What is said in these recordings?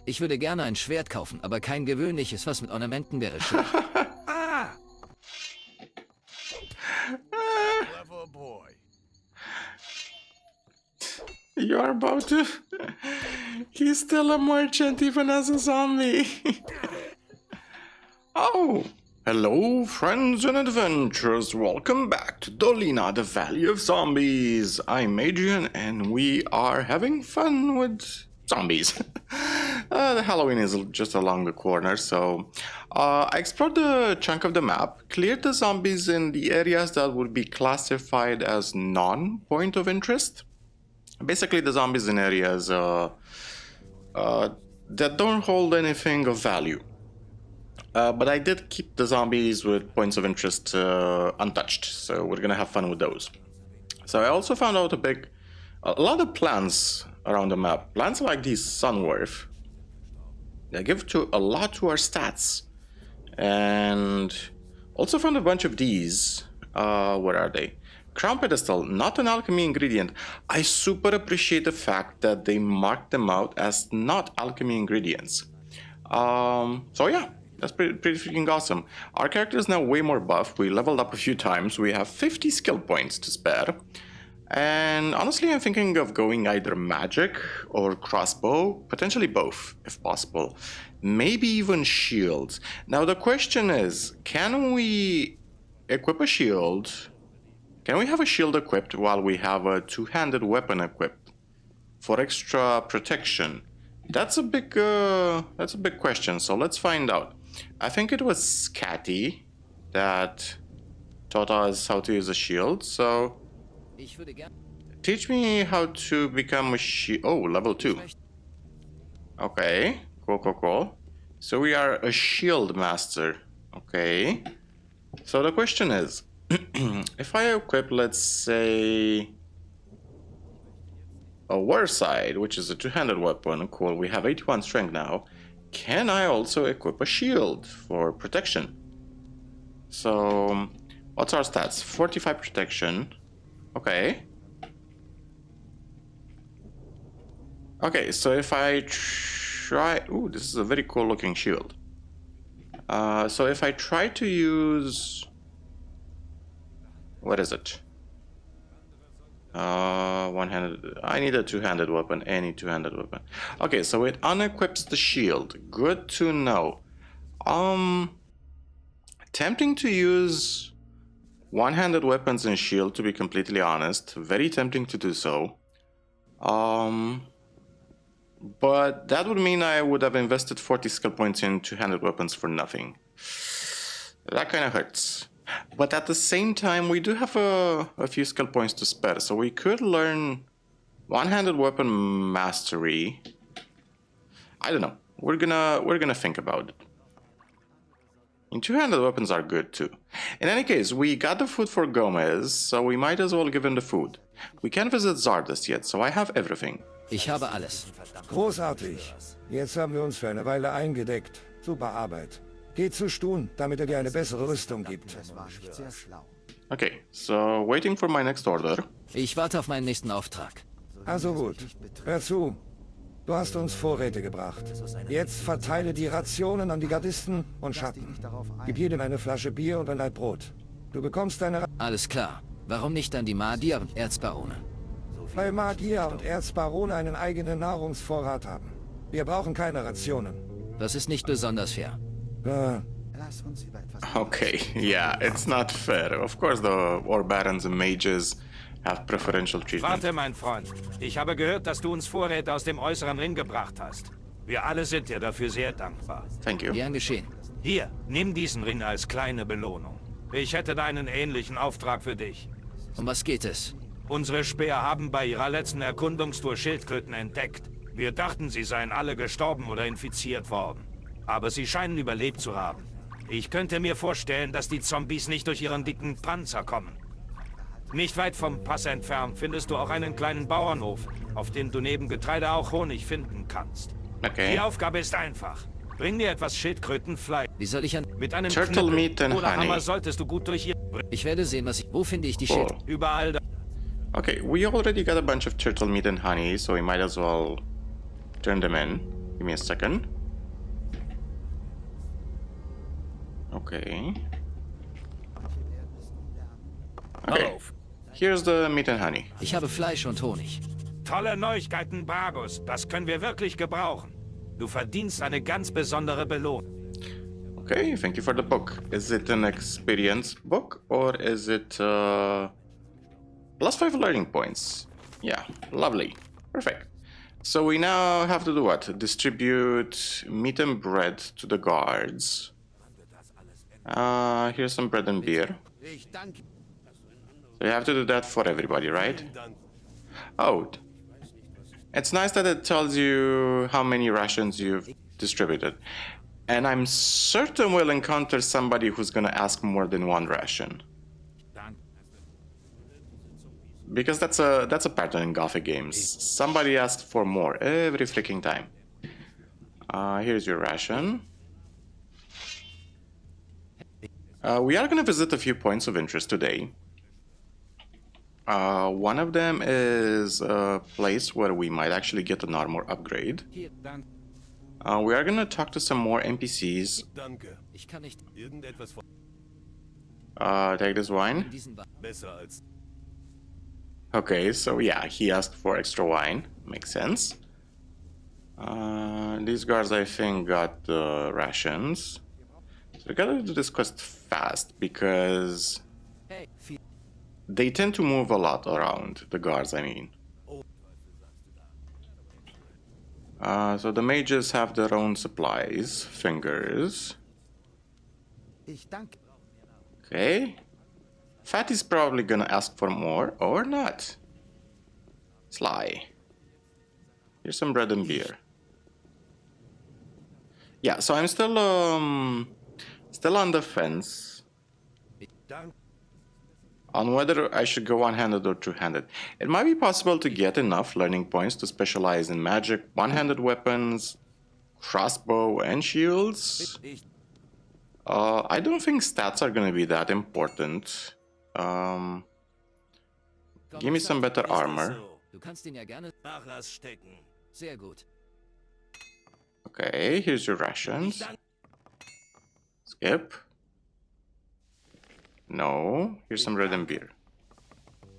Ich würde gerne ein Schwert kaufen, aber kein gewöhnliches, was mit Ornamenten wäre schön. Clever boy. You're about to... He's still a merchant even as a zombie. Oh, hello friends and adventurers. Welcome back to Dolina, the Valley of Zombies. I'm Adrian and we are having fun with zombies. The Halloween is just along the corner, so I explored the chunk of the map, cleared the zombies in the areas that would be classified as non-point of interest. Basically the zombies in areas that don't hold anything of value. But I did keep the zombies with points of interest untouched, so we're gonna have fun with those. So I also found out a lot of plants around the map. Plants like these sunworth, they give a lot to our stats. And also found a bunch of these. Where are they? Crown pedestal, not an alchemy ingredient. I super appreciate the fact that they marked them out as not alchemy ingredients. So yeah, that's pretty freaking awesome. Our character is now way more buff. We leveled up a few times. We have 50 skill points to spare. And honestly, I'm thinking of going either magic or crossbow, potentially both, if possible. Maybe even shields. Now the question is, can we equip a shield? Can we have a shield equipped while we have a two-handed weapon equipped for extra protection? That's a big question, so let's find out. I think it was Scatty that taught us how to use a shield, so teach me how to become a shield. Oh, level 2. Okay, cool. So we are a shield master. Okay. So the question is, if I equip, let's say, a warside, which is a two-handed weapon, cool, we have 81 strength now, can I also equip a shield for protection? So, what's our stats? 45 protection. Okay. Okay, so if I try... Ooh, this is a very cool looking shield. So if I try to use... What is it? One-handed... I need a two-handed weapon. Any two-handed weapon. Okay, so it unequips the shield. Good to know. Tempting to use one-handed weapons and shield, to be completely honest. Very tempting to do so. But that would mean I would have invested 40 skill points in two-handed weapons for nothing. That kind of hurts. But at the same time, we do have a few skill points to spare, so we could learn one-handed weapon mastery. I don't know. We're gonna think about it. And two-handed weapons are good too. In any case, we got the food for Gomez, so we might as well give him the food. We can't visit Zardes yet, so I have everything. Ich habe alles. Großartig. Jetzt haben wir uns für eine Weile eingedeckt. Super Arbeit. Geh zu Stun, damit er dir eine bessere Rüstung gibt. Okay, so waiting for my next order. Ich warte auf meinen nächsten Auftrag. Also gut. Hör zu. Du hast uns Vorräte gebracht. Jetzt verteile die Rationen an die Gardisten und Schatten. Gib jedem eine Flasche Bier und ein Laib Brot. Du bekommst deine... Alles klar. Warum nicht dann die Magier und Erzbarone? Weil Magier und Erzbarone einen eigenen Nahrungsvorrat haben. Wir brauchen keine Rationen. Das ist nicht besonders fair. Okay, yeah, it's not fair. Of course the war barons and mages have preferential treatment. Warte, mein Freund. Ich habe gehört, dass du uns Vorräte aus dem äußeren Ring gebracht hast. Wir alle sind dir dafür sehr dankbar. Thank you. Gern geschehen. Hier, nimm diesen Ring als kleine Belohnung. Ich hätte da einen ähnlichen Auftrag für dich. Um was geht es? Unsere Späher haben bei ihrer letzten Erkundungstour Schildkröten entdeckt. Wir dachten, sie seien alle gestorben oder infiziert worden. Aber sie scheinen überlebt zu haben. Ich könnte mir vorstellen, dass die Zombies nicht durch ihren dicken Panzer kommen. Nicht weit vom Pass entfernt findest du auch einen kleinen Bauernhof, auf dem du neben Getreide auch Honig finden kannst. Okay. Die Aufgabe ist einfach. Bring dir etwas Schildkrötenfleisch. Wie soll ich an... Mit einem Turtle Meat and oder Honey. Hammer solltest du gut durch ihr... Ich werde sehen, was ich... Wo finde ich die Schild? Überall da. Okay, we already got a bunch of turtle meat and honey, so we might as well turn them in. Give me a second. Okay. Okay. Here's the meat and honey. Ich habe Fleisch und Honig. Tolle Neuigkeiten, Bragus. Das können wir wirklich gebrauchen. Du verdienst eine ganz besondere Belohnung. Okay, thank you for the book. Is it an experience book or is it +5 learning points? Yeah, lovely. Perfect. So we now have to do what? Distribute meat and bread to the guards. Here's some bread and beer. So you have to do that for everybody, right? Oh. It's nice that it tells you how many rations you've distributed. And I'm certain we'll encounter somebody who's gonna ask more than one ration. Because that's a pattern in Gothic games. Somebody asks for more every freaking time. Here's your ration. We are gonna visit a few points of interest today. One of them is a place where we might actually get an armor upgrade. We are gonna talk to some more NPCs. Take this wine. Okay, so yeah, he asked for extra wine. Makes sense. These guards, I think, got the rations. So we gotta do this quest fast because they tend to move a lot around, the guards, I mean. So the mages have their own supplies, fingers. Okay. Fatty's probably gonna ask for more, or not. Sly. Here's some bread and beer. Yeah, so I'm still on the fence on whether I should go one-handed or two-handed. It might be possible to get enough learning points to specialize in magic, one-handed weapons, crossbow, and shields. I don't think stats are gonna be that important. Give me some better armor. Du kannst ihn ja gerne stecken. Sehr gut. Okay, here's your rations. Skip. No, here's some bread and beer.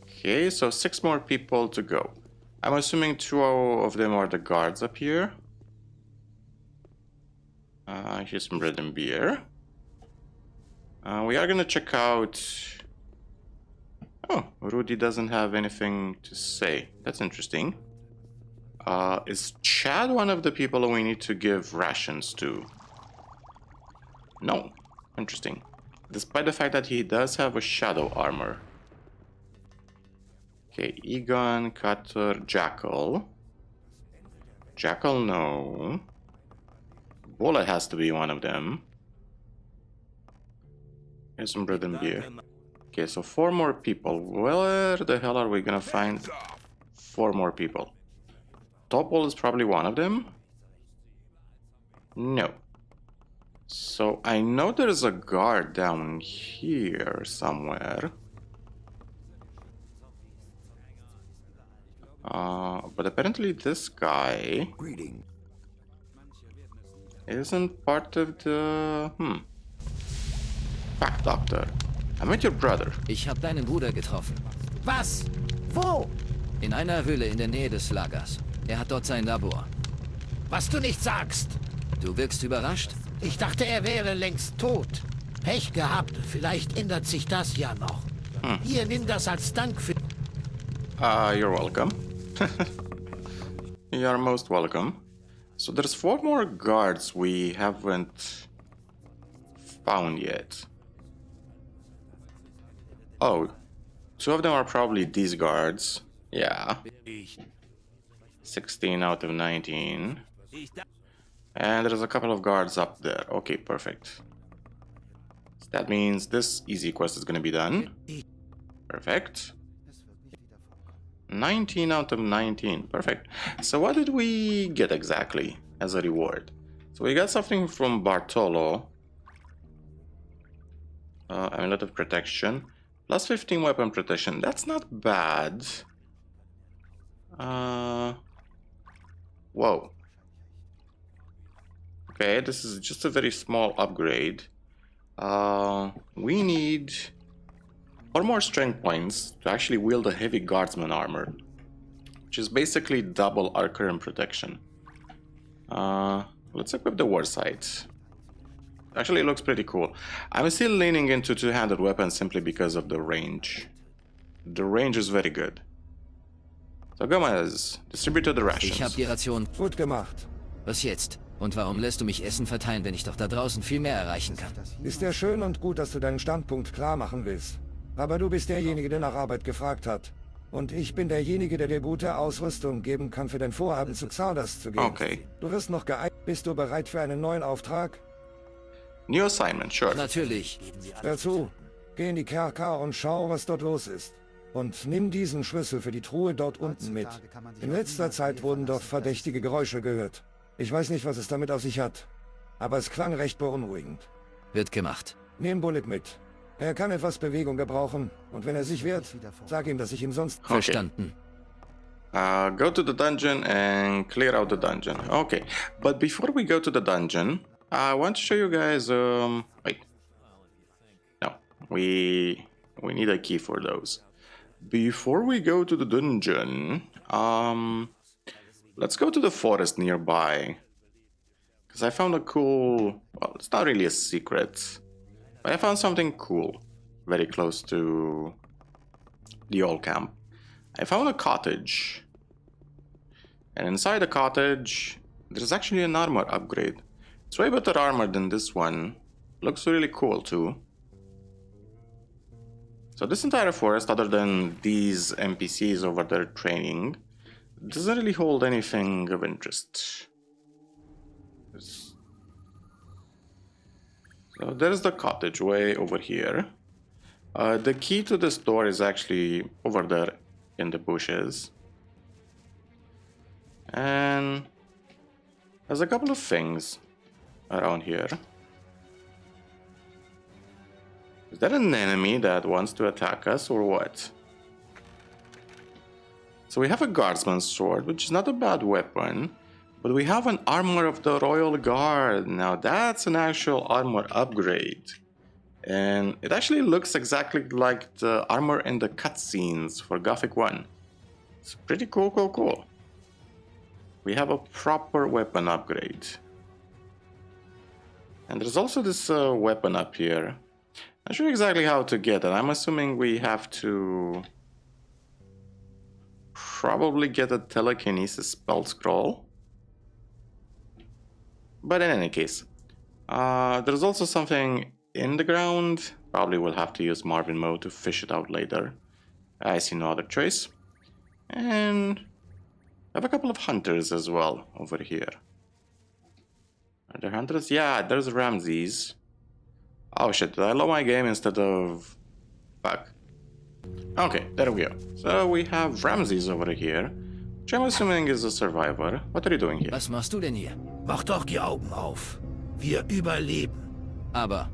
Okay, so 6 more people to go. I'm assuming 2 of them are the guards up here. Here's some bread and beer. We are gonna check out... Oh, Rudy doesn't have anything to say. That's interesting. Is Chad one of the people we need to give rations to? No. Interesting. Despite the fact that he does have a shadow armor. Okay, Egon, Cutter, Jackal. Jackal, no. Bullet has to be one of them. Here's some bread and beer. Okay, so 4 more people. Where the hell are we gonna find 4 more people? Topol is probably one of them? No. So I know there's a guard down here somewhere. But apparently this guy isn't part of the... Fact Doctor. I met your brother. Ich habe deinen Bruder getroffen. Was? Wo? In einer Höhle in der Nähe des Lagers. Er hat dort sein Labor. Was du nicht sagst. Du wirkst überrascht? Ich dachte, er wäre längst tot. Pech gehabt. Vielleicht ändert sich das ja noch. Hier, nimm das als Dank für... You're welcome. You're most welcome. So there's 4 more guards we haven't found yet. Oh, 2 of them are probably these guards. Yeah. 16 out of 19. And there's a couple of guards up there. Okay, perfect. So that means this easy quest is gonna be done. Perfect. 19 out of 19. Perfect. So what did we get exactly as a reward? So we got something from Bartolo. Amulet of protection. Plus 15 weapon protection. That's not bad. Whoa. Okay, this is just a very small upgrade. We need 4 more strength points to actually wield a heavy guardsman armor, which is basically double our current protection. Let's equip the war sight. Actually, it looks pretty cool. I'm still leaning into two-handed weapons simply because of the range. The range is very good. So Gomez, distribute the rations. Ich hab die Ration. Gut gemacht. Was jetzt? Und warum lässt du mich Essen verteilen, wenn ich doch da draußen viel mehr erreichen kann? Ist ja schön und gut, dass du deinen Standpunkt klar machen willst. Aber du bist derjenige, der nach Arbeit gefragt hat. Und ich bin derjenige, der dir gute Ausrüstung geben kann, für dein Vorhaben zu Xardas zu gehen. Okay. Du wirst noch geeignet. Bist du bereit für einen neuen Auftrag? New assignment, sure. Natürlich. Hör zu. Geh in die Kerker und schau, was dort los ist. Und nimm diesen Schlüssel für die Truhe dort unten mit. In letzter Zeit wurden dort verdächtige Geräusche gehört. Ich weiß nicht, was es damit auf sich hat. Aber es klang recht beunruhigend. Wird gemacht. Nimm Bullet mit. Er kann etwas Bewegung gebrauchen. Und wenn er sich wehrt, sag ihm, dass ich ihm sonst... Okay. Verstanden. Go to the dungeon and clear out the dungeon. Okay, but before we go to the dungeon, I want to show you guys. Wait. No, we need a key for those. Before we go to the dungeon, let's go to the forest nearby. Because I found a cool... Well, it's not really a secret. But I found something cool. Very close to the old camp. I found a cottage. And inside the cottage, there's actually an armor upgrade. It's way better armor than this one. Looks really cool too. So this entire forest, other than these NPCs over there training, doesn't really hold anything of interest. So there's the cottage way over here. The key to this door is actually over there in the bushes. And there's a couple of things around here. Is that an enemy that wants to attack us or what? So we have a guardsman's sword, which is not a bad weapon, but we have an armor of the Royal Guard. Now that's an actual armor upgrade. And it actually looks exactly like the armor in the cutscenes for Gothic 1. It's pretty cool. We have a proper weapon upgrade. And there's also this weapon up here. Not sure exactly how to get it. I'm assuming we have to probably get a telekinesis spell scroll. But in any case, there's also something in the ground. Probably we'll have to use Marvin mode to fish it out later. I see no other choice. And I have a couple of hunters as well over here. Are there hunters? Yeah, there's Ramses. Oh shit, did I load my game instead of... Fuck. Okay, there we go. So we have Ramses over here, which I'm assuming is a survivor. What are you doing here? Was machst du denn hier? Mach doch die Augen auf. Wir überleben. Aber,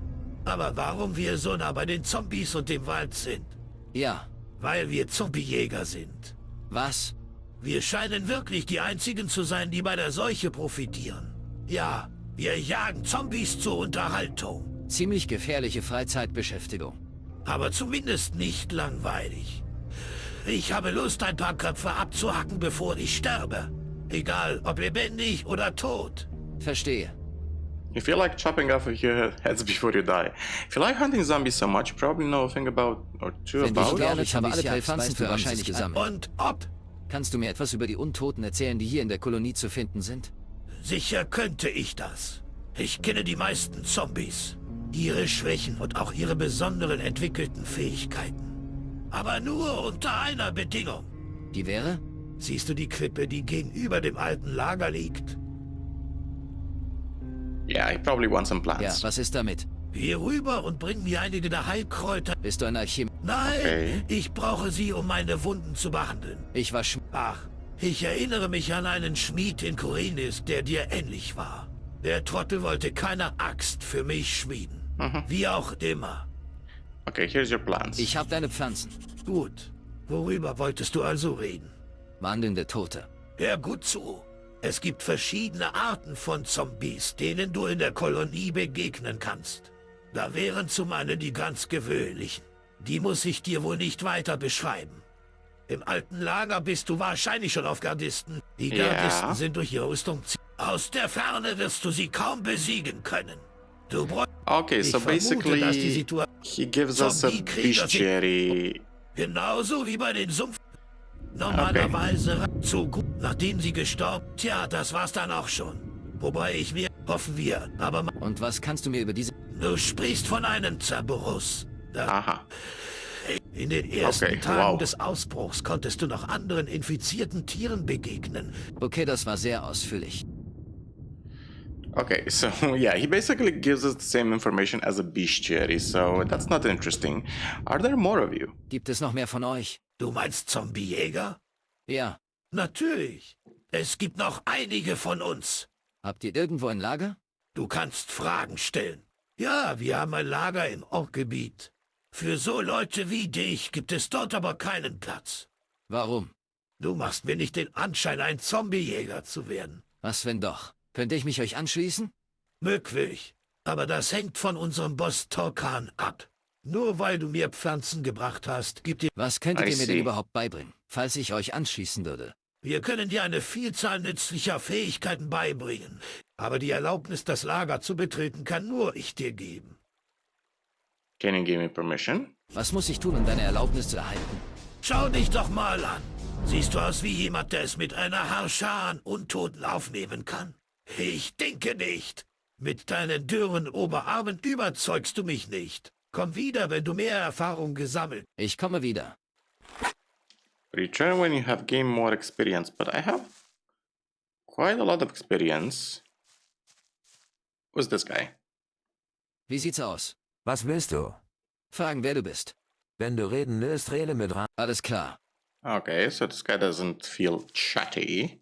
Warum wir so nah bei den Zombies und dem Wald sind? ja, Weil wir Zombiejäger sind. was? Wir scheinen wirklich die einzigen zu sein, die bei der Seuche profitieren. Ja, wir jagen Zombies zur Unterhaltung. Ziemlich gefährliche Freizeitbeschäftigung. Aber zumindest nicht langweilig. Ich habe Lust, ein paar Köpfe abzuhacken, bevor ich sterbe. Egal, ob lebendig oder tot. Verstehe. You feel like chopping off your heads before you die. If you like hunting zombies so much, you probably know a thing about or two Wenn ich about. glaube, ich habe alle Pflanzen für wahrscheinlich gesammelt. Und ob? Kannst du mir etwas über die Untoten erzählen, die hier in der Kolonie zu finden sind? Sicher könnte ich das. Ich kenne die meisten Zombies. Ihre Schwächen und auch ihre besonderen entwickelten Fähigkeiten. Aber nur unter einer Bedingung. Die wäre? Siehst du die Klippe, die gegenüber dem alten Lager liegt? Yeah, he probably wants some Ja, plants. was ist damit? Geh rüber und bring mir einige der Heilkräuter. Bist du ein Alchemist? Nein, Okay. ich brauche sie, um meine Wunden zu behandeln. Ich war Ach, ich erinnere mich an einen Schmied in Korinis, der dir ähnlich war. Der Trottel wollte keine Axt für mich schmieden. Wie auch immer. Okay, here's your plants. Ich habe deine Pflanzen. Gut. Worüber wolltest du also reden? Wandelnde Tote. Hör gut zu. Es gibt verschiedene Arten von Zombies, denen du in der Kolonie begegnen kannst. Da wären zum einen die ganz gewöhnlichen. Die muss ich dir wohl nicht weiter beschreiben. Im alten Lager bist du wahrscheinlich schon auf Gardisten. Die Gardisten sind durch ihre Rüstung... Aus der Ferne wirst du sie kaum besiegen können. Okay, so basically, he gives us a bestiary. Genauso wie bei den Sumpf... Normalerweise zu gut, nachdem sie gestorben... Tja, das war's dann auch schon. Wobei hoffen wir, aber... Und was kannst du mir über diese... Du sprichst von einem Cerberus. Aha. In den ersten Tagen des Ausbruchs konntest du noch anderen infizierten Tieren begegnen. Okay, das war sehr ausführlich. Okay, so yeah, he basically gives us the same information as a bestiary, so that's not interesting. Are there more of you? Gibt es noch mehr von euch? Du meinst Zombiejäger? Ja. Natürlich. Es gibt noch einige von uns. Habt ihr irgendwo ein Lager? Du kannst Fragen stellen. Ja, wir haben ein Lager im Ortgebiet. Für so Leute wie dich gibt es dort aber keinen Platz. Warum? Du machst mir nicht den Anschein, ein Zombiejäger zu werden. Was wenn doch? Könnte ich mich euch anschließen? Möglich. Aber das hängt von unserem Boss Torkan ab. Nur weil du mir Pflanzen gebracht hast, gibt dir... Was könntet ihr mir denn überhaupt beibringen, falls ich euch anschließen würde? Wir können dir eine Vielzahl nützlicher Fähigkeiten beibringen. Aber die Erlaubnis, das Lager zu betreten, kann nur ich dir geben. Can you give me permission? Was muss ich tun, um deine Erlaubnis zu erhalten? Schau dich doch mal an. Siehst du aus wie jemand, der es mit einer Harschar an Untoten aufnehmen kann? Ich denke nicht. Mit deinen dürren Oberarmen überzeugst du mich nicht. Komm wieder, wenn du mehr Erfahrung gesammelt. Ich komme wieder. Return when you have gained more experience, but I have quite a lot of experience. Who's this guy? Wie sieht's aus? Was willst du? Fragen, wer du bist. Wenn du reden willst, rede mit Ran. Alles klar. Okay, so this guy doesn't feel chatty.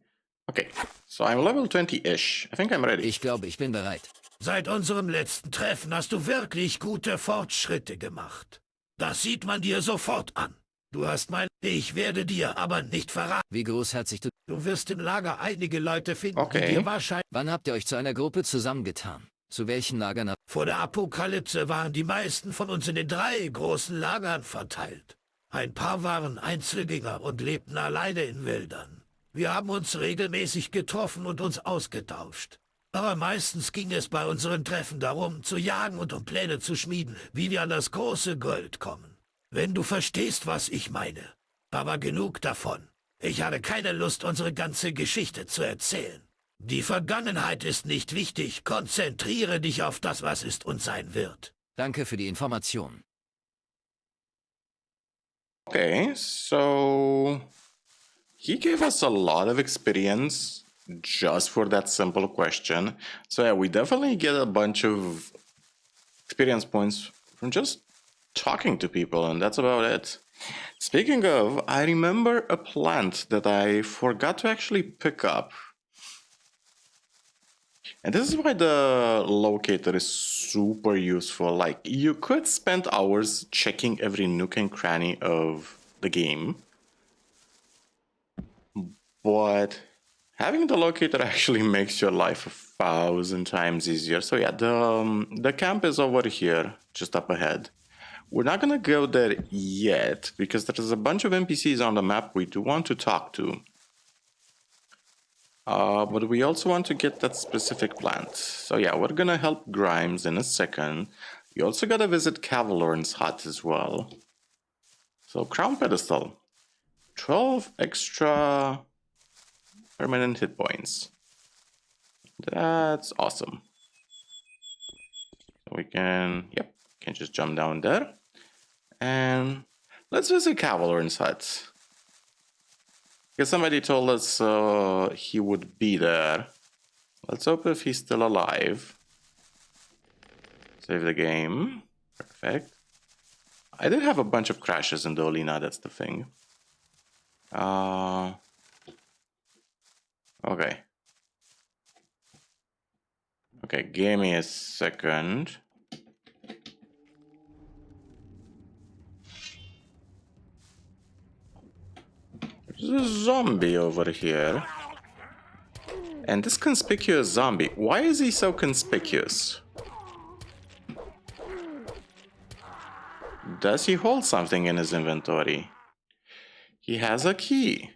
Okay, so I'm level 20-ish. I think I'm ready. Ich glaube, ich bin bereit. Seit unserem letzten Treffen hast du wirklich gute Fortschritte gemacht. Das sieht man dir sofort an. Du hast Ich werde dir aber nicht verraten. Wie großherzig du... Du wirst im Lager einige Leute finden, Okay. die dir wahrscheinlich... Wann habt ihr euch zu einer Gruppe zusammengetan? Zu welchen Lagern? Vor der Apokalypse waren die meisten von uns in den 3 großen Lagern verteilt. Ein paar waren Einzelgänger und lebten alleine in Wäldern. Wir haben uns regelmäßig getroffen und uns ausgetauscht. Aber meistens ging es bei unseren Treffen darum, zu jagen und um Pläne zu schmieden, wie wir an das große Gold kommen. Wenn du verstehst, was ich meine. Aber genug davon. Ich habe keine Lust, unsere ganze Geschichte zu erzählen. Die Vergangenheit ist nicht wichtig. Konzentriere dich auf das, was ist und sein wird. Danke für die Information. Okay, so he gave us a lot of experience just for that simple question. So yeah, we definitely get a bunch of experience points from just talking to people, and that's about it. Speaking of, I remember a plant that I forgot to actually pick up. And this is why the locator is super useful. Like, you could spend hours checking every nook and cranny of the game, but having the locator actually makes your life 1,000 times easier. So yeah, the camp is over here, just up ahead. We're not gonna go there yet, because there's a bunch of NPCs on the map we do want to talk to. But we also want to get that specific plant. So yeah, we're gonna help Grimes in a second. You also gotta visit Cavalorn's hut as well. So Crown Pedestal. 12 extra permanent hit points. That's awesome. So we can, yep, can just jump down there. And let's visit Cavalorn's hut. Because somebody told us he would be there. Let's hope if he's still alive. Save the game. Perfect. I did have a bunch of crashes in Dolina, that's the thing. Okay. Okay, give me a second. There's a zombie over here. And this conspicuous zombie, why is he so conspicuous? Does he hold something in his inventory? He has a key.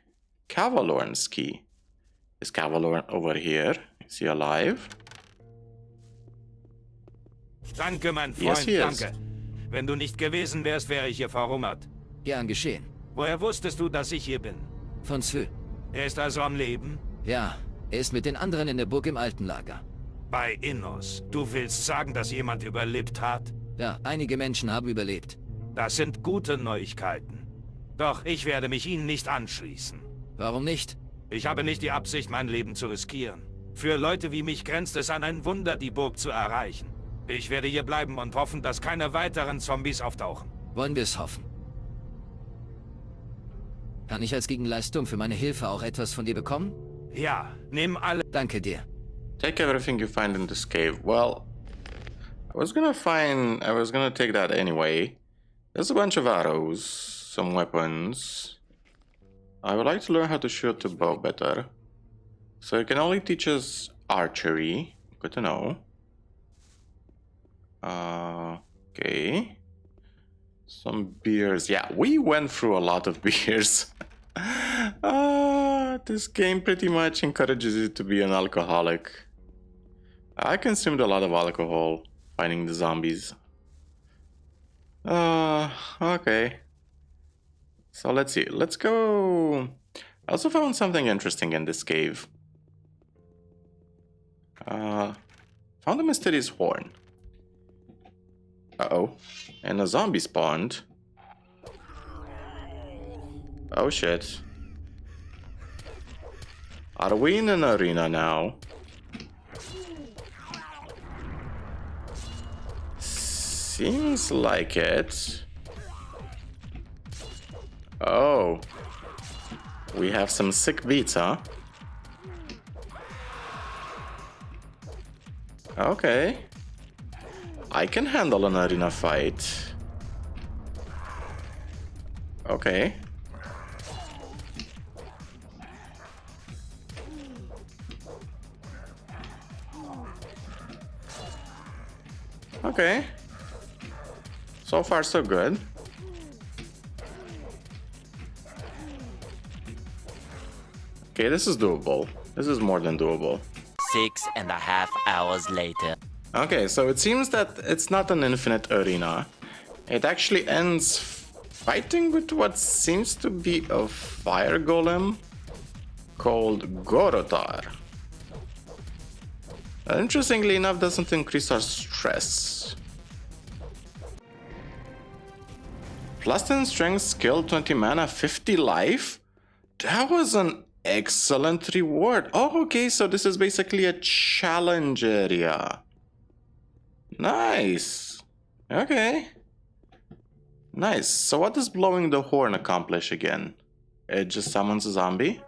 Cavalorn's key. Is Cavalorn over here? Is he alive? Danke, mein Freund, Yes, he is. danke. Wenn du nicht gewesen wärst, wäre ich hier verhungert. Gern geschehen. Woher wusstest du, dass ich hier bin? Von Svö. Er ist also am Leben? Ja, er ist mit den anderen in der Burg im alten Lager. Bei Innos. Du willst sagen, dass jemand überlebt hat? Ja, einige Menschen haben überlebt. Das sind gute Neuigkeiten. Doch ich werde mich ihnen nicht anschließen. Warum nicht? Ich habe nicht die Absicht, mein Leben zu riskieren. Für Leute wie mich grenzt es an ein Wunder, die Burg zu erreichen. Ich werde hier bleiben und hoffen, dass keine weiteren Zombies auftauchen. Wollen wir es hoffen. Kann ich als Gegenleistung für meine Hilfe auch etwas von dir bekommen? Ja, nimm alle... Danke dir. Take everything you find in this cave. Well, I was gonna take that anyway. There's a bunch of arrows, some weapons. I would like to learn how to shoot the bow better. So it can only teach us archery. Good to know. Okay. Some beers. Yeah, we went through a lot of beers. This game pretty much encourages you to be an alcoholic. I consumed a lot of alcohol fighting the zombies. Okay. So let's see. Let's go. I also found something interesting in this cave. Found a mysterious horn. Uh-oh. And a zombie spawned. Oh shit. Are we in an arena now? Seems like it. Oh. We have some sick beats, huh? Okay. I can handle an arena fight. Okay. Okay. So far, so good. Okay, this is doable. This is more than doable. 6.5 hours later. Okay, so it seems that it's not an infinite arena. It actually ends fighting with what seems to be a fire golem called Gorotar. Interestingly enough, doesn't increase our stress. Plus 10 strength, skill, 20 mana, 50 life? That was an excellent reward. Oh, okay, so this is basically a challenge area. Nice. Okay. Nice. So what does blowing the horn accomplish again? It just summons a zombie?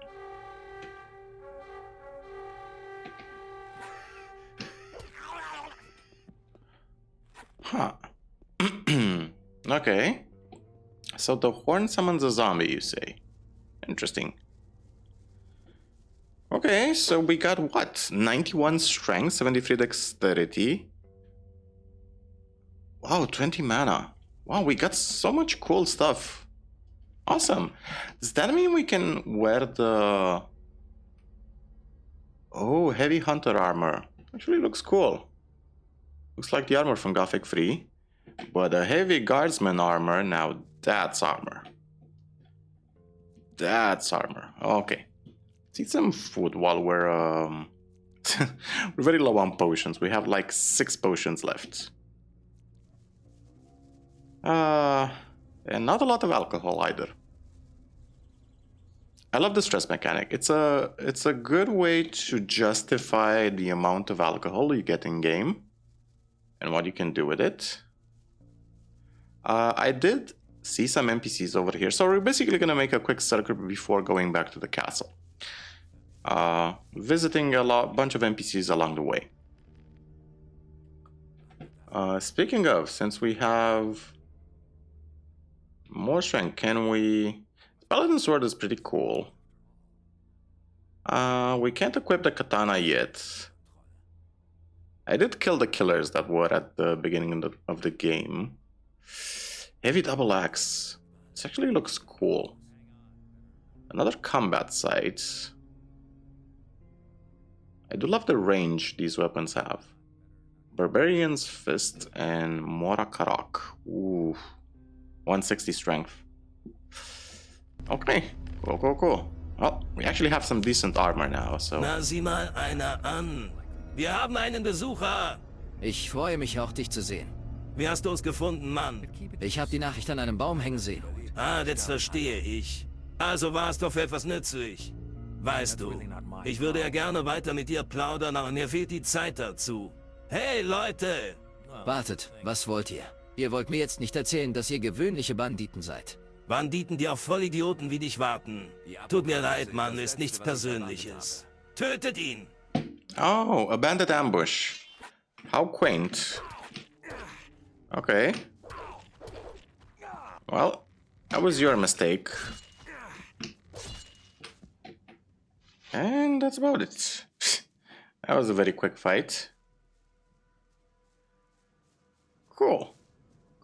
Huh. Okay. So the horn summons a zombie, you say? Interesting. Okay, so we got what? 91 strength, 73 dexterity. Wow, 20 mana. Wow, we got so much cool stuff. Awesome. Does that mean we can wear the... Oh, heavy hunter armor. Actually looks cool. Looks like the armor from Gothic 3. But the heavy guardsman armor, now that's armor. That's armor. Okay. Let's eat some food while we're we're very low on potions. We have like 6 potions left. And not a lot of alcohol either. I love the stress mechanic. It's a good way to justify the amount of alcohol you get in game and what you can do with it. I did see some NPCs over here, so we're basically gonna make a quick circuit before going back to the castle. Visiting a bunch of NPCs along the way. Speaking of, since we have more strength, can we... Paladin sword is pretty cool. We can't equip the katana yet. I did kill the killers that were at the beginning of the game. Heavy double axe. This actually looks cool. Another combat site. I do love the range these weapons have. Barbarian's Fist and Morakarok. Ooh. 160 strength. Okay, cool. Well, we actually have some decent armor now, so... Na, sieh mal einer an. Wir haben einen Besucher. Ich freue mich auch, dich zu sehen. Wie hast du uns gefunden, Mann? Ich habe die Nachricht an einem Baum hängen sehen. Ah, jetzt verstehe ich. Also war es doch für etwas nützlich. Weißt du, ich würde ja gerne weiter mit dir plaudern, aber mir fehlt die Zeit dazu. Hey, Leute! Wartet, was wollt ihr? Ihr wollt mir jetzt nicht erzählen, dass ihr gewöhnliche Banditen seid. Banditen, die auf Vollidioten wie dich warten. Tut mir leid, Mann, ist nichts Persönliches. Tötet ihn! Oh, a bandit ambush. How quaint. Okay. Well, that was your mistake. And that's about it. That was a very quick fight. Cool.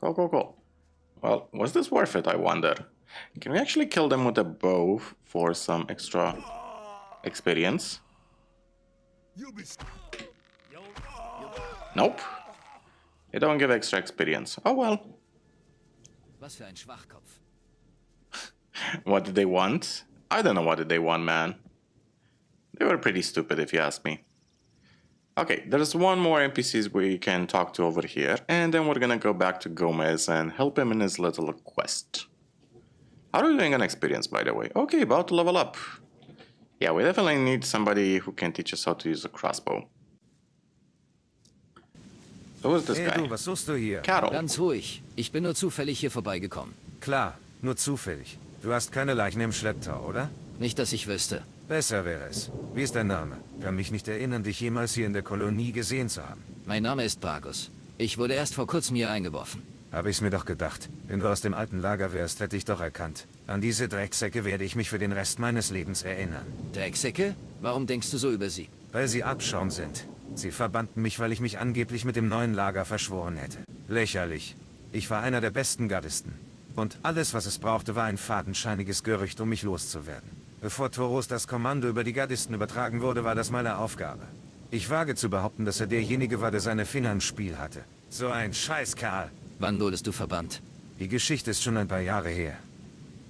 Well, was this worth it, I wonder? Can we actually kill them with a bow for some extra experience? Nope. They don't give extra experience. Oh well. Was für ein Schwachkopf. What did they want? I don't know what did they want, man. They were pretty stupid if you ask me. Okay, there's one more NPCs we can talk to over here, and then we're gonna go back to Gomez and help him in his little quest. How are you doing on experience, by the way? Okay, about to level up. Yeah, we definitely need somebody who can teach us how to use a crossbow. So who's this Hey guy? du, was suchst du hier? Carol. Ganz ruhig. Ich bin nur zufällig hier vorbeigekommen. Klar, nur zufällig. Du hast keine Leichen im Schlepptau, oder? Nicht, dass ich wüsste. Besser wäre es. Wie ist dein Name? Kann mich nicht erinnern, dich jemals hier in der Kolonie gesehen zu haben. Mein Name ist Bragus. Ich wurde erst vor kurzem hier eingeworfen. Habe ich's mir doch gedacht. Wenn du aus dem alten Lager wärst, hätte ich doch erkannt. An diese Drecksäcke werde ich mich für den Rest meines Lebens erinnern. Drecksäcke? Warum denkst du so über sie? Weil sie Abschaum sind. Sie verbannten mich, weil ich mich angeblich mit dem neuen Lager verschworen hätte. Lächerlich. Ich war einer der besten Gardisten. Und alles, was es brauchte, war ein fadenscheiniges Gerücht, um mich loszuwerden. Bevor Toros das Kommando über die Gardisten übertragen wurde, war das meine Aufgabe. Ich wage zu behaupten, dass er derjenige war, der seine Finger im Spiel hatte. So ein Scheißkerl. Wann wurdest du verbannt? Die Geschichte ist schon ein paar Jahre her.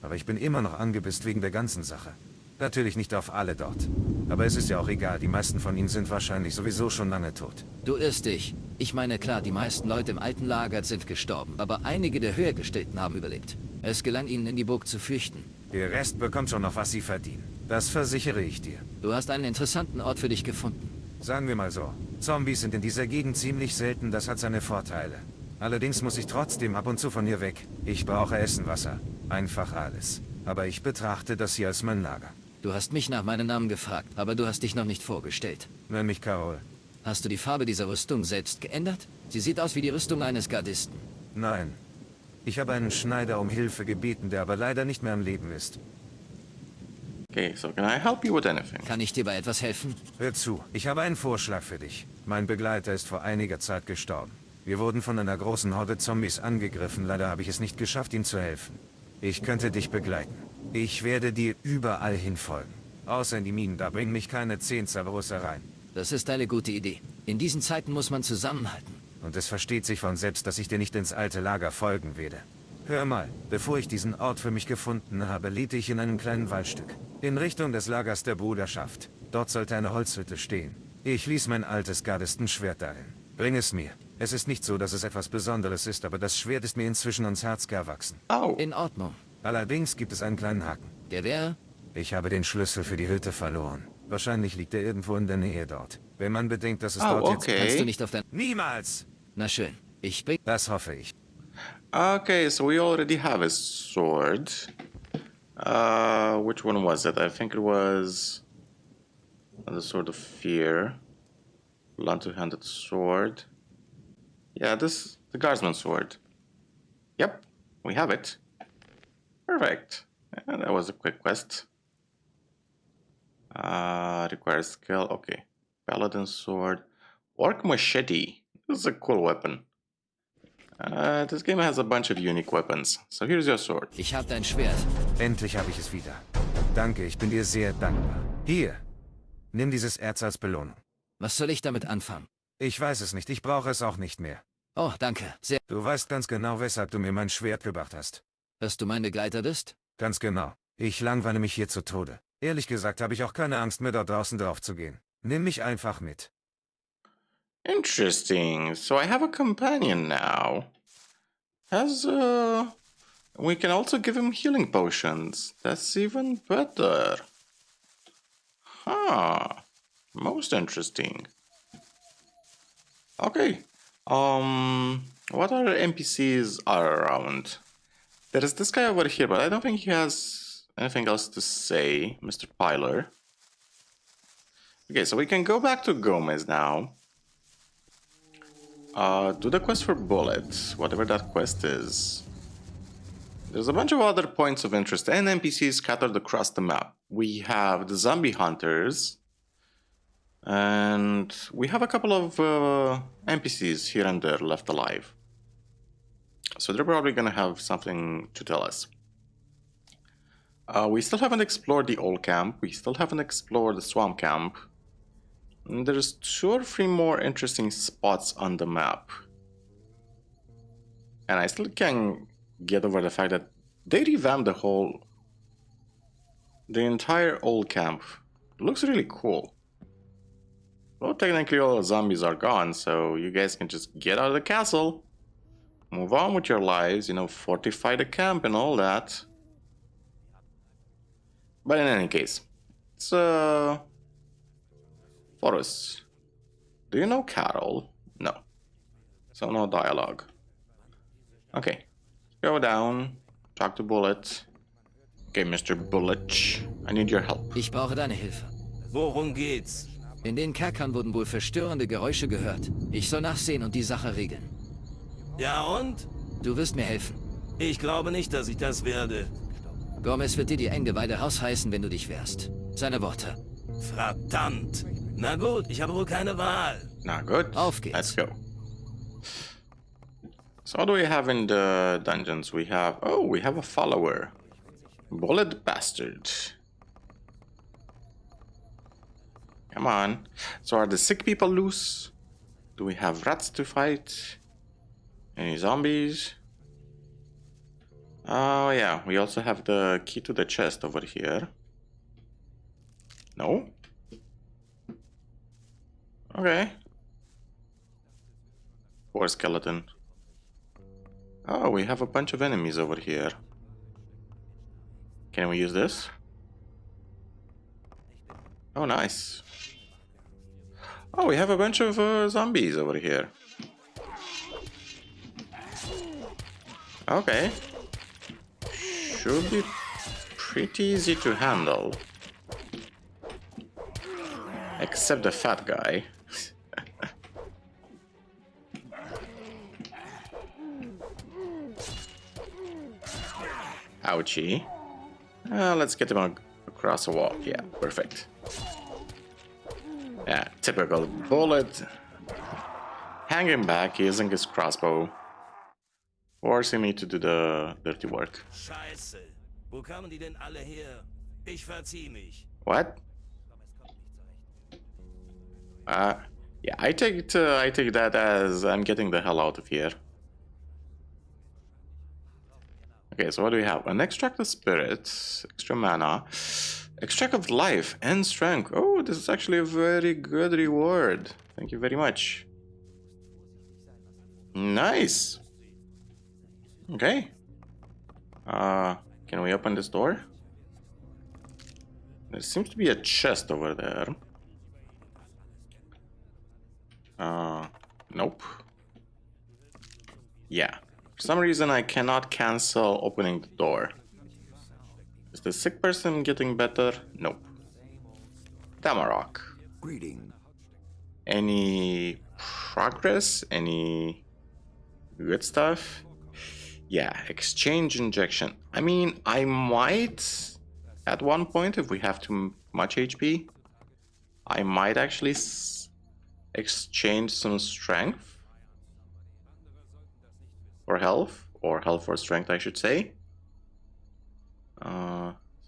Aber ich bin immer noch angepisst wegen der ganzen Sache. Natürlich nicht auf alle dort. Aber es ist ja auch egal, die meisten von ihnen sind wahrscheinlich sowieso schon lange tot. Du irrst dich. Ich meine, klar, die meisten Leute im alten Lager sind gestorben, aber einige der Höhergestellten haben überlebt. Es gelang ihnen, in die Burg zu flüchten. Der Rest bekommt schon noch, was sie verdienen. Das versichere ich dir. Du hast einen interessanten Ort für dich gefunden. Sagen wir mal so. Zombies sind in dieser Gegend ziemlich selten, das hat seine Vorteile. Allerdings muss ich trotzdem ab und zu von hier weg. Ich brauche Essen, Wasser. Einfach alles. Aber ich betrachte das hier als mein Lager. Du hast mich nach meinem Namen gefragt, aber du hast dich noch nicht vorgestellt. Nenn mich Carol. Hast du die Farbe dieser Rüstung selbst geändert? Sie sieht aus wie die Rüstung eines Gardisten. Nein. Ich habe einen Schneider um Hilfe gebeten, der aber leider nicht mehr am Leben ist. Okay, so can I help you with anything? Kann ich dir bei etwas helfen? Hör zu, ich habe einen Vorschlag für dich. Mein Begleiter ist vor einiger Zeit gestorben. Wir wurden von einer großen Horde Zombies angegriffen, leider habe ich es nicht geschafft, ihm zu helfen. Ich könnte dich begleiten. Ich werde dir überall hinfolgen. Außer in die Minen, da bringen mich keine 10 Cerberus rein. Das ist eine gute Idee. In diesen Zeiten muss man zusammenhalten. Und es versteht sich von selbst, dass ich dir nicht ins alte Lager folgen werde. Hör mal, bevor ich diesen Ort für mich gefunden habe, lebte ich in einem kleinen Waldstück. In Richtung des Lagers der Bruderschaft. Dort sollte eine Holzhütte stehen. Ich ließ mein altes Gardistenschwert darin. Bring es mir. Es ist nicht so, dass es etwas Besonderes ist, aber das Schwert ist mir inzwischen ans Herz gewachsen. Oh, In Ordnung. Allerdings gibt es einen kleinen Haken. Der wäre? Ich habe den Schlüssel für die Hütte verloren. Wahrscheinlich liegt er irgendwo in der Nähe dort. Wenn man bedenkt, dass es Oh, dort jetzt... okay. Kannst du nicht auf dein... Niemals! Na schön. Ich bring... Das hoffe ich. okay, so we already have a sword. Which one was it? I think it was the Sword of Fear. Blunt two-handed sword. Yeah, the Guardsman sword. Yep, we have it. Perfect. And that was a quick quest. Requires skill. Okay. Paladin sword. Orc machete. This is a cool weapon. This game has a bunch of unique weapons. So here's your sword. Ich hab dein Schwert. Endlich habe ich es wieder. Danke, ich bin dir sehr dankbar. Hier, nimm dieses Erz als Belohnung. Was soll ich damit anfangen? Ich weiß es nicht, ich brauche es auch nicht mehr. Oh, danke. Sehr. Du weißt ganz genau, weshalb du mir mein Schwert gebracht hast. Dass du mein Begleiter bist? Ganz genau. Ich langweile mich hier zu Tode. Ehrlich gesagt habe ich auch keine Angst mehr, dort draußen drauf zu gehen. Nimm mich einfach mit. Interesting. So I have a companion now. We can also give him healing potions. That's even better. Huh. Most interesting. Okay. What other NPCs are around? There is this guy over here, but I don't think he has anything else to say, Mr. Pyler. Okay, so we can go back to Gomez now. Do the quest for bullets, whatever that quest is. There's a bunch of other points of interest and NPCs scattered across the map. We have the zombie hunters, and we have a couple of NPCs here and there left alive. So they're probably gonna have something to tell us. We still haven't explored the old camp, we still haven't explored the swamp camp. And there's 2 or 3 more interesting spots on the map. And I still can't get over the fact that they revamped the entire old camp. It looks really cool. Well, technically all the zombies are gone, so you guys can just get out of the castle, move on with your lives, you know, fortify the camp and all that. But in any case, it's Forest. Do you know Carol? No. So no dialogue. Okay. Go down. Talk to Bullet. Okay, Mr. Bullet. I need your help. Ich brauche deine Hilfe. Worum geht's? In den Kerkern wurden wohl verstörende Geräusche gehört. Ich soll nachsehen und die Sache regeln. Ja und? Du wirst mir helfen. Ich glaube nicht, dass ich das werde. Gomez wird dir die Enggeweide rausheißen, wenn du dich wehrst. Seine Worte. Verdammt. Na gut, ich habe wohl keine Wahl. Na gut. Auf geht's. Let's go. So what do we have in the dungeons? We have a follower. Bullet bastard. Come on. So are the sick people loose? Do we have rats to fight? Any zombies? Oh yeah, we also have the key to the chest over here. No? Okay. Poor skeleton. Oh, we have a bunch of enemies over here. Can we use this? Oh, nice. Oh, we have a bunch of zombies over here. Okay. Should be pretty easy to handle. Except the fat guy. Ouchie. Let's get him across a wall. Yeah, perfect. Yeah, typical Bullet. Hanging back, using his crossbow. Forcing me to do the dirty work. Scheiße. Wo kamen die denn alle her? Ich verzieh mich. What? Yeah, I take that as I'm getting the hell out of here. Okay, so what do we have? An extract of spirits, extra mana, extract of life and strength. Oh, this is actually a very good reward. Thank you very much. Nice. Okay. Can we open this door? There seems to be a chest over there. Nope. Yeah. For some reason I cannot cancel opening the door. Is the sick person getting better? Nope. Tamarok. Greeting. Any progress? Any good stuff? Yeah, exchange injection. I mean, I might at one point, if we have to much HP. I might actually exchange some strength for health, or health for strength, I should say.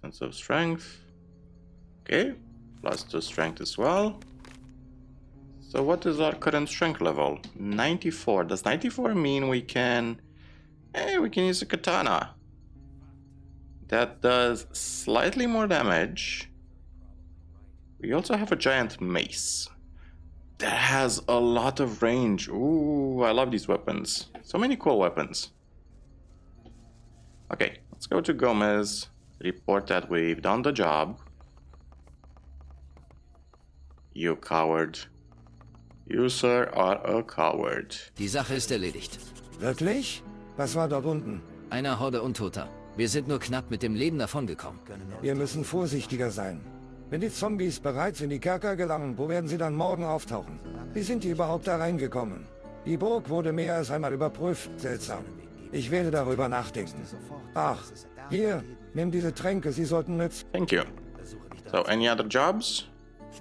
Sense of strength. Okay, plus 2 strength as well. So what is our current strength level? 94. Does 94 mean we can use a katana? That does slightly more damage. We also have a giant mace that has a lot of range. Ooh, I love these weapons. So many cool weapons. Okay, let's go to Gomez, report that we've done the job. You coward. You, sir, are a coward. Die Sache ist erledigt. Wirklich? Was war dort unten? Eine Horde Untoter. Wir sind nur knapp mit dem Leben davongekommen. Wir müssen vorsichtiger sein. Wenn die Zombies bereits in die Kerker gelangen, wo werden sie dann morgen auftauchen? Wie sind die überhaupt da reingekommen? Die Burg wurde mehr als einmal überprüft. Seltsam. Ich werde darüber nachdenken. Ach, hier, nimm diese Tränke, sie sollten nützen. Thank you. So, any other jobs?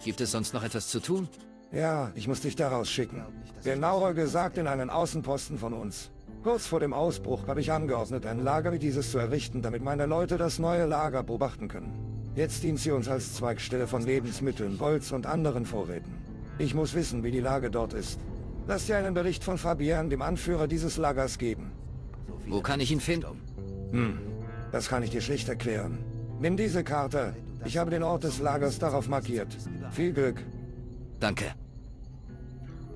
Gibt es sonst noch etwas zu tun? Ja, ich muss dich da rausschicken. Genauer gesagt in einen Außenposten von uns. Kurz vor dem Ausbruch habe ich angeordnet, ein Lager wie dieses zu errichten, damit meine Leute das neue Lager beobachten können. Jetzt dient sie uns als Zweigstelle von Lebensmitteln, Holz und anderen Vorräten. Ich muss wissen, wie die Lage dort ist. Lass dir einen Bericht von Fabian, dem Anführer dieses Lagers, geben. Wo kann ich ihn finden? Das kann ich dir schlicht erklären. Nimm diese Karte. Ich habe den Ort des Lagers darauf markiert. Viel Glück. Danke.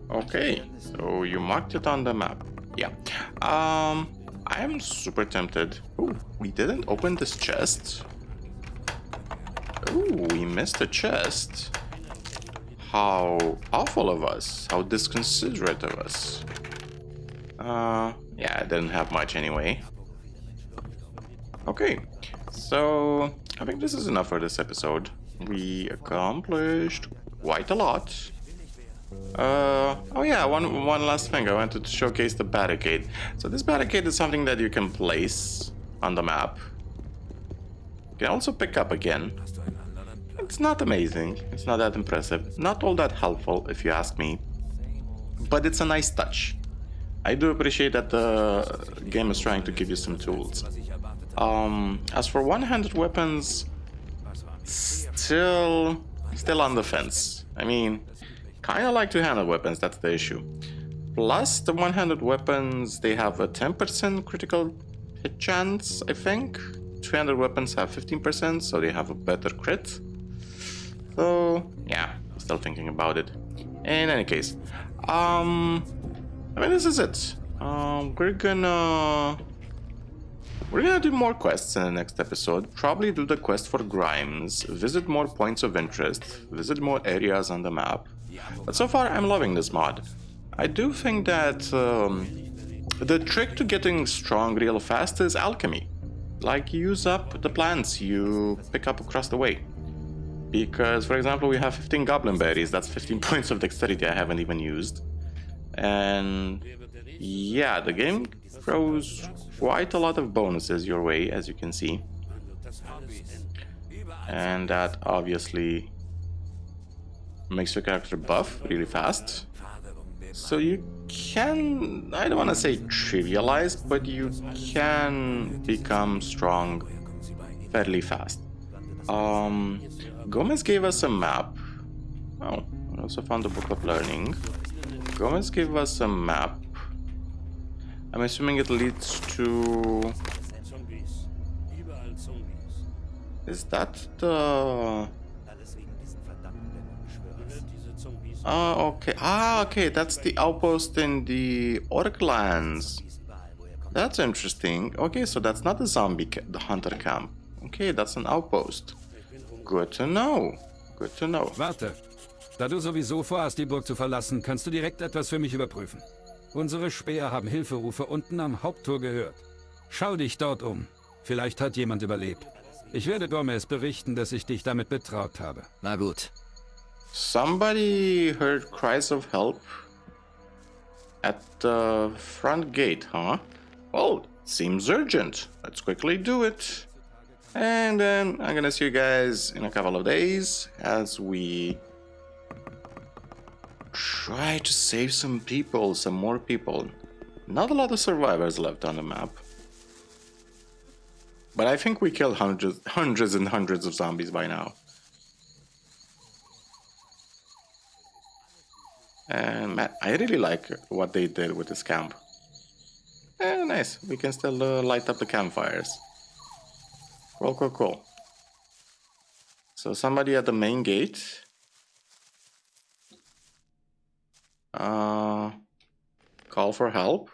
Okay, so you marked it on the map. Yeah. I'm super tempted. Ooh, we didn't open this chest. Ooh, we missed a chest. How awful of us. How disconsiderate of us. Yeah, I didn't have much anyway. Okay, so I think this is enough for this episode. We accomplished quite a lot. Oh yeah, one last thing. I wanted to showcase the barricade. So this barricade is something that you can place on the map. You can also pick up again. It's not amazing. It's not that impressive. Not all that helpful, if you ask me. But it's a nice touch. I do appreciate that the game is trying to give you some tools. As for one-handed weapons, still on the fence. I mean, kind of like two-handed weapons, that's the issue. Plus, the one-handed weapons, they have a 10% critical hit chance, I think. Two-handed weapons have 15%, so they have a better crit. So, yeah, still thinking about it. In any case, I mean, this is it. We're gonna do more quests in the next episode. Probably do the quest for Grimes, visit more points of interest, visit more areas on the map. But so far, I'm loving this mod. I do think that the trick to getting strong real fast is alchemy. Like, use up the plants you pick up across the way. Because, for example, we have 15 goblin berries. That's 15 points of dexterity I haven't even used. And yeah, the game throws quite a lot of bonuses your way, as you can see. And that obviously makes your character buff really fast. So you can, I don't want to say trivialize, but you can become strong fairly fast. Gomez gave us a map. Oh, I also found the Book of Learning. Gomez gave us a map. I'm assuming it leads to... Is that the... okay. Okay, that's the outpost in the Orc lands. That's interesting. Okay, so that's not the the hunter camp. Okay, that's an outpost. Good to know. Good to know. Warte. Da du sowieso vorhast, die Burg zu verlassen, kannst du direkt etwas für mich überprüfen. Unsere Späher haben Hilferufe unten am Haupttor gehört. Schau dich dort um. Vielleicht hat jemand überlebt. Ich werde Gomez berichten, dass ich dich damit betraut habe. Na gut. Somebody heard cries of help at the front gate, huh? Well, seems urgent. Let's quickly do it. And then I'm gonna see you guys in a couple of days as we try to save some people, some more people. Not a lot of survivors left on the map. But I think we killed hundreds and hundreds of zombies by now. And I really like what they did with this camp. Nice. We can still light up the campfires. Cool, cool, cool. So somebody at the main gate. Call for help.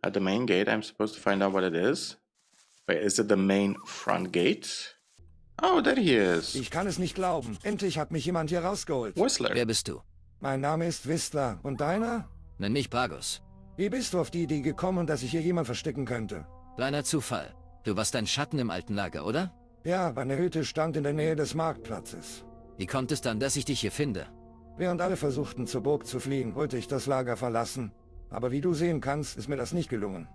At the main gate, I'm supposed to find out what it is. Wait, is it the main front gate? Oh, there he is. Ich kann es nicht glauben. Endlich hat mich jemand hier rausgeholt. Whistler. Wer bist du? Mein Name ist Whistler. Und deiner? Nenn mich Bragus. Wie bist du auf die Idee gekommen, dass sich hier jemand verstecken könnte? Kleiner Zufall. Du warst ein Schatten im alten Lager, oder? Ja, meine Hütte stand in der Nähe des Marktplatzes. Wie kommt es dann, dass ich dich hier finde? Während alle versuchten, zur Burg zu fliehen, wollte ich das Lager verlassen. Aber wie du sehen kannst, ist mir das nicht gelungen.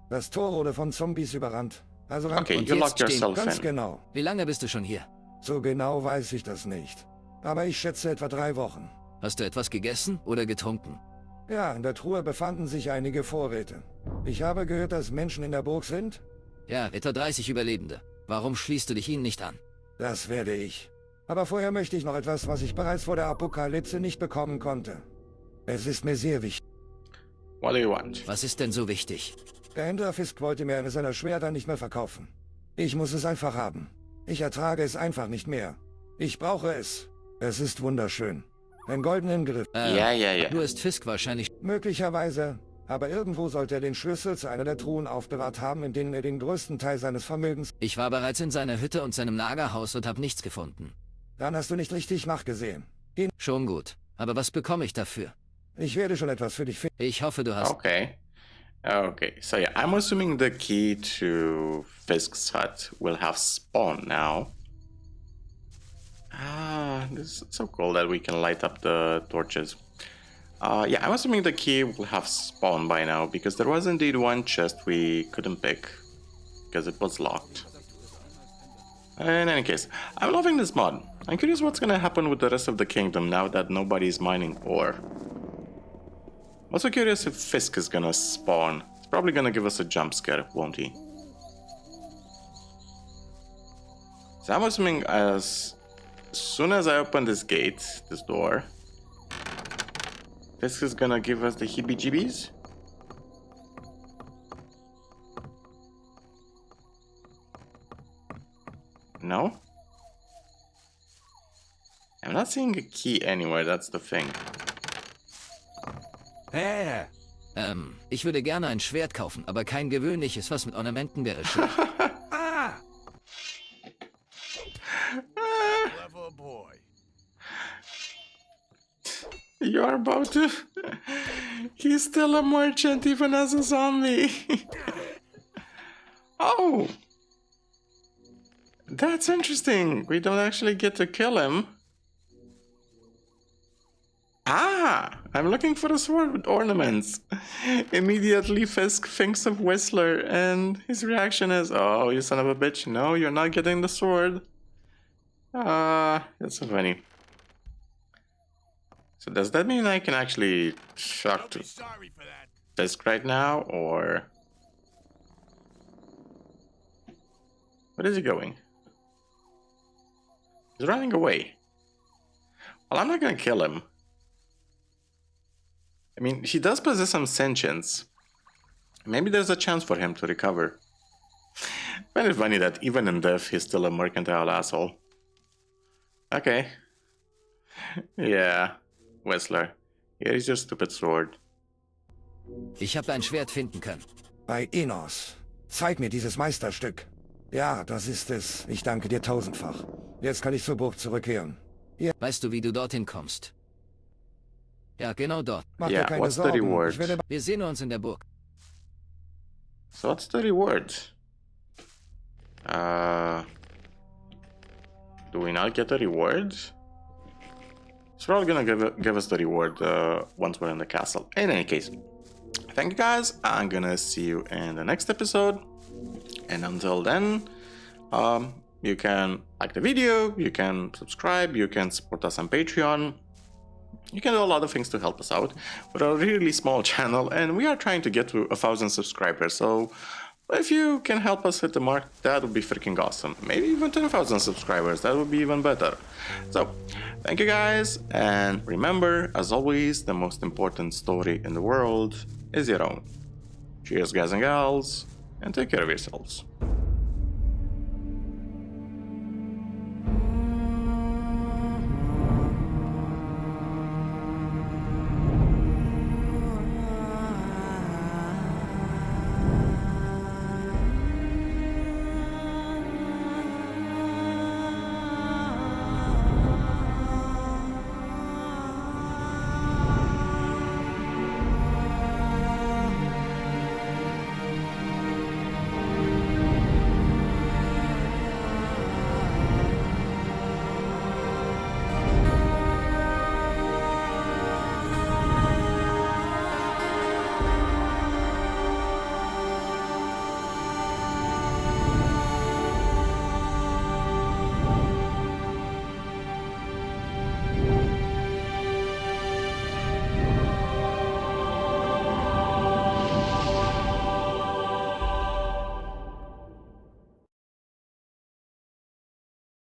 Das Tor wurde von Zombies überrannt. Also Okay, und you jetzt locked yourself ganz in. genau. Wie lange bist du schon hier? So genau weiß ich das nicht. Aber ich schätze etwa 3 Wochen. Hast du etwas gegessen oder getrunken? Ja, in der Truhe befanden sich einige Vorräte. Ich habe gehört, dass Menschen in der Burg sind. Ja, etwa 30 Überlebende. Warum schließt du dich ihnen nicht an? Das werde ich. Aber vorher möchte ich noch etwas, was ich bereits vor der Apokalypse nicht bekommen konnte. Es ist mir sehr wichtig. What do you want? Was ist denn so wichtig? Der Händler Fisk wollte mir eines seiner Schwerter nicht mehr verkaufen. Ich muss es einfach haben. Ich ertrage es einfach nicht mehr. Ich brauche es. Es ist wunderschön. Einen goldenen Griff. Ja. Nur ist Fisk wahrscheinlich... Möglicherweise. Aber irgendwo sollte er den Schlüssel zu einer der Truhen aufbewahrt haben, in denen er den größten Teil seines Vermögens... Ich war bereits in seiner Hütte und seinem Lagerhaus und habe nichts gefunden. Dann hast du nicht richtig nachgesehen. Schon gut. Aber was bekomme ich dafür? Ich werde schon etwas für dich finden. Ich hoffe, du hast... Okay. Okay, so yeah, I'm assuming the key to Fisk's hut will have spawned now. This is so cool that we can light up the torches. Yeah, I'm assuming the key will have spawned by now, because there was indeed one chest we couldn't pick, because it was locked. In any case, I'm loving this mod. I'm curious what's gonna happen with the rest of the kingdom now that nobody's mining ore. Also curious if Fisk is gonna spawn. He's probably gonna give us a jump scare, won't he? So I'm assuming as soon as I open this gate, this door, Fisk is gonna give us the heebie-jeebies. No? I'm not seeing a key anywhere, that's the thing. Hey, Ich würde gerne ein Schwert kaufen, aber kein gewöhnliches, was mit Ornamenten wäre schön. Clever boy. You're about to... He's still a merchant even as a zombie. Oh! That's interesting. We don't actually get to kill him. I'm looking for a sword with ornaments. Immediately Fisk thinks of Whistler and his reaction is, oh, you son of a bitch, no, you're not getting the sword. That's so funny. So does that mean I can actually talk to Fisk right now, or... Where is he going? He's running away. Well, I'm not gonna kill him. I mean, he does possess some sentience. Maybe there's a chance for him to recover. Very funny that even in death, he's still a mercantile asshole. Okay. Yeah, Whistler. Here is your stupid sword. Ich habe ein Schwert finden können. Bei Enos. Zeig mir dieses Meisterstück. Ja, das ist es. Ich danke dir tausendfach. Jetzt kann ich zur Burg zurückkehren. Weißt du, wie du dorthin kommst? Ja, genau dort. Mach dir Yeah, keine what's the Sorgen. reward? Ich werde Wir sehen uns in der Burg. So what's the reward? Do we not get the reward? It's probably gonna give us the reward once we're in the castle. In any case, thank you guys. I'm gonna see you in the next episode. And until then, You can like the video, you can subscribe, you can support us on Patreon. You can do a lot of things to help us out. We're a really small channel and we are trying to get to 1,000 subscribers, so if you can help us hit the mark, that would be freaking awesome. Maybe even 10,000 subscribers, that would be even better. So, thank you guys, and remember, as always, the most important story in the world is your own. Cheers guys and gals, and take care of yourselves.